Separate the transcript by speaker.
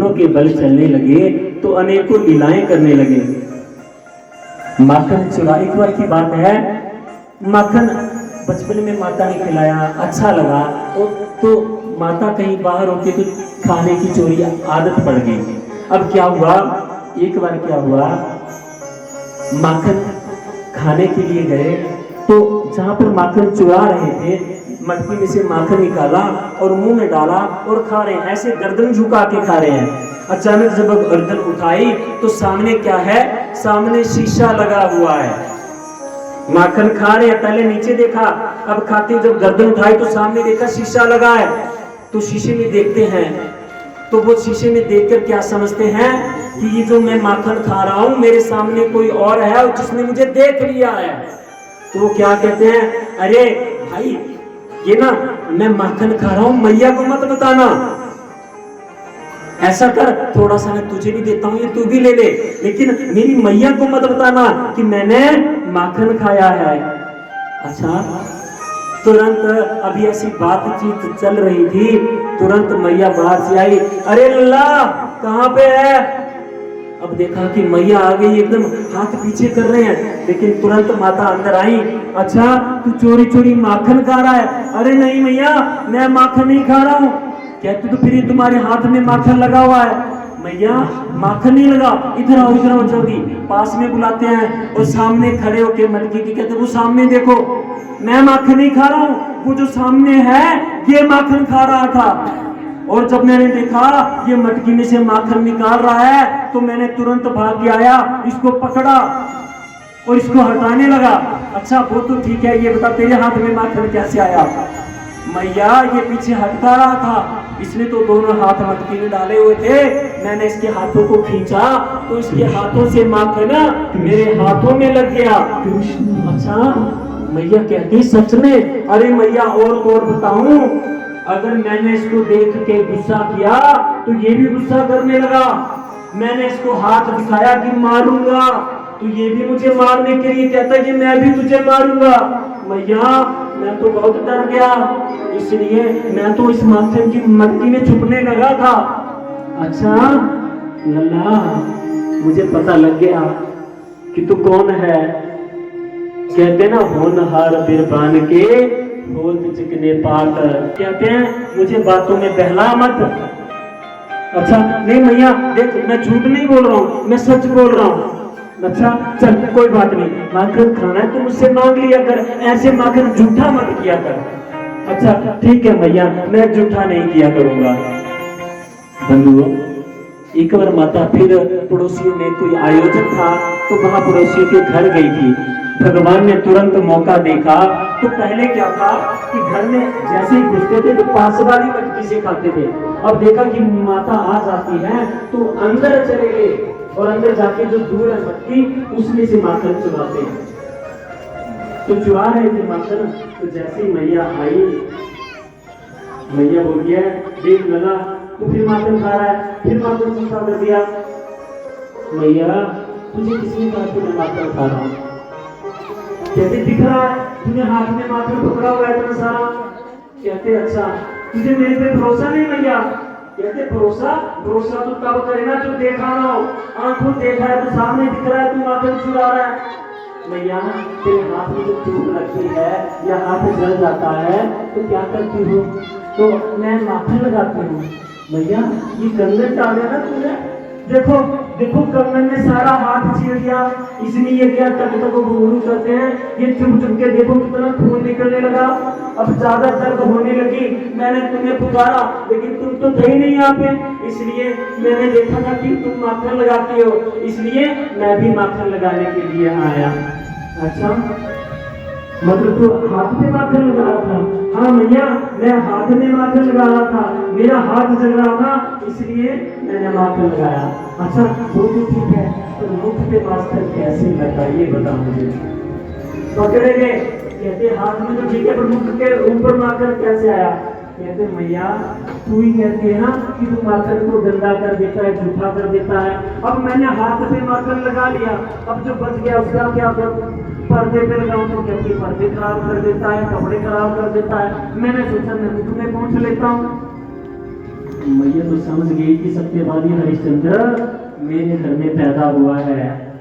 Speaker 1: घुटनों के बल चलने लगे तो अनेकों लीलाएं करने लगे। माखन चुरा, एक बार की बात है, माखन बचपन में माता ने खिलाया, अच्छा लगा तो माता कहीं बाहर होके तो खाने की चोरी आदत पड़ गई। अब क्या हुआ, एक बार क्या हुआ, माखन खाने के लिए गए तो जहां पर माखन चुरा रहे थे, मटकी में से माखन निकाला और मुंह में डाला और खा रहे हैं, ऐसे गर्दन झुका के खा रहे हैं। अचानक जब गर्दन उठाई तो सामने क्या है, सामने शीशा लगा हुआ है। माखन खा रहे हैं, पहले नीचे देखा, अब खाते जब गर्दन उठाई तो सामने देखा शीशा लगा है। तो शीशे में देखते हैं तो वो शीशे में देखकर क्या समझते हैं कि ये जो मैं माखन खा रहा हूं, मेरे सामने कोई और है और जिसने मुझे देख लिया है। तो वो क्या कहते हैं, अरे भाई ये ना मैं माखन खा रहा हूं, मैया को मत बताना, ऐसा कर थोड़ा सा मैं तुझे भी देता हूं, ये तू भी ले ले, लेकिन मेरी मैया को मत बताना कि मैंने माखन खाया है। अच्छा, तुरंत अभी ऐसी बातचीत चल रही थी, तुरंत मैया बाहर से आई, अरे लल्ला कहां पे है। अब देखा कि मैया आ गई, एकदम हाथ पीछे कर रहे हैं, लेकिन तुरंत माता अंदर आई, अच्छा तू चोरी चोरी माखन खा रहा है। अरे नहीं मैया, मैं माखन नहीं खा रहा हूं। कहते तो फिर तुम्हारे हाथ में माखन लगा हुआ है। मैया माखन नहीं लगा, इधर आओ जल्दी। पास में बुलाते हैं और सामने खड़े होके मटकी की कहते वो सामने देखो, मैं माखन नहीं खा रहा हूं, वो जो सामने है ये माखन खा रहा था। और जब मैंने देखा ये मटकी में से माखन निकाल रहा है तो मैंने तुरंत भाग के आया, इसको पकड़ा और इसको हटाने लगा। अच्छा वो तो ठीक है, ये बता तेरे हाथ में माखन कैसे आया। मैया ये पीछे हटता रहा था, इसने तो दोनों हाथ मटकी में डाले हुए थे, मैंने इसके हाथों को खींचा तो इसके हाथों से माखन मेरे हाथों में लग गया। अच्छा मैया कहती सच में। अरे मैया और बताऊं, अगर मैंने इसको देख के गुस्सा किया तो ये भी गुस्सा करने लगा, मैंने इसको हाथ दिखाया कि मारूंगा तो ये भी मुझे मारने के लिए कहता कि मैं भी तुझे मारूंगा। मैया मैं तो बहुत डर गया, इसलिए मैं तो इस माखन की मटकी में छुपने लगा था। अच्छा लल्ला मुझे पता लग गया कि तू कौन है। कहते ना होनहार बिरबान के होत चिकने पात, कहते हैं मुझे बातों में बहला मत। अच्छा नहीं मैया देख, मैं झूठ नहीं बोल रहा हूँ, मैं सच बोल रहा हूँ। अच्छा चल कोई बात नहीं, माखन खाना है तो मुझसे मांग लिया कर, ऐसे माखन झूठा मत किया कर। अच्छा ठीक है मैया, मैं झूठा नहीं किया करूंगा। बंधुओं एक बार माता फिर पड़ोसियों में कोई आयोजन था तो वहां पड़ोसियों के घर गई थी। भगवान ने तुरंत मौका देखा तो पहले क्या था कि घर में जैसे ही घुसते थे तो पास वाली मटकी से खाते थे। अब देखा कि माता आ जाती है तो अंदर चले गए और अंदर जाके जो दूर है मटकी उसमें से माखन चुराते हैं। तो चुरा रहे थे माखन, तो जैसे ही मैया आई, मैया बोल गया देख लगा तो फिर माखन खा रहा है, फिर माखन चूसा कर दिया। मैया तुझे किसने कहा कि मैं माखन खा रहा हूँ। कहते दिख रहा है तुझे हाथ में माखन पकड़ा हुआ है इतना सारा। कहते अच्छा तुझे मेरे पे भरोसा नहीं मैया। कहते भरोसा तो तब करना जो देखा ना हो, आंखों देखा है तो सामने दिख रहा है तू माखन चुरा रहा है। मैया तेरे हाथ में जो चोट लगती है या हाथ जल जाता है तो क्या करती हो। तो मैं माखन लगाती हूँ। मैया ये कंगन डाले ना तूने, देखो देखो कंगन ने सारा हाथ छील दिया, इसलिए क्या तक वो गुरु करते हैं, ये चुप चुप के देखो कितना खून निकलने लगा। अब ज्यादा दर्द होने लगी, मैंने तुम्हें पुकारा लेकिन तुम तो थे ही नहीं यहाँ पे, इसलिए मैंने देखा था कि तुम माखन लगाती हो, इसलिए मैं भी माखन लगाने के लिए आया। अच्छा मतलब तो हाथ में माखन लगा रहा था। हाँ मैया मैं हाथ में माखन लगा रहा था, मेरा हाथ जल रहा था इसलिए मैंने माखन लगाया। अच्छा वो तो ठीक है, तो मुख पे माखन कैसे लगा ये बता मुझे। पकड़े गए, कहते हाथ में तो ठीक है पर मुख के ऊपर माखन कैसे आया। कहते मैया तू ही कहती है ना कि तू माखन को गंदा कर देता है, झूठा कर देता है। अब मैंने हाथ पे माखन लगा लिया, अब जो बच गया उसका क्या करूं। पर्दे पे लगाऊं तो कहती पर्दे खराब कर देता है, कपड़े खराब कर देता है। मैंने सोचा मैं मुख में पहुंच लेता हूँ। मैया तो समझ गई कि सत्यवादी हरिश्चंद्र मेरे घर में पैदा हुआ है।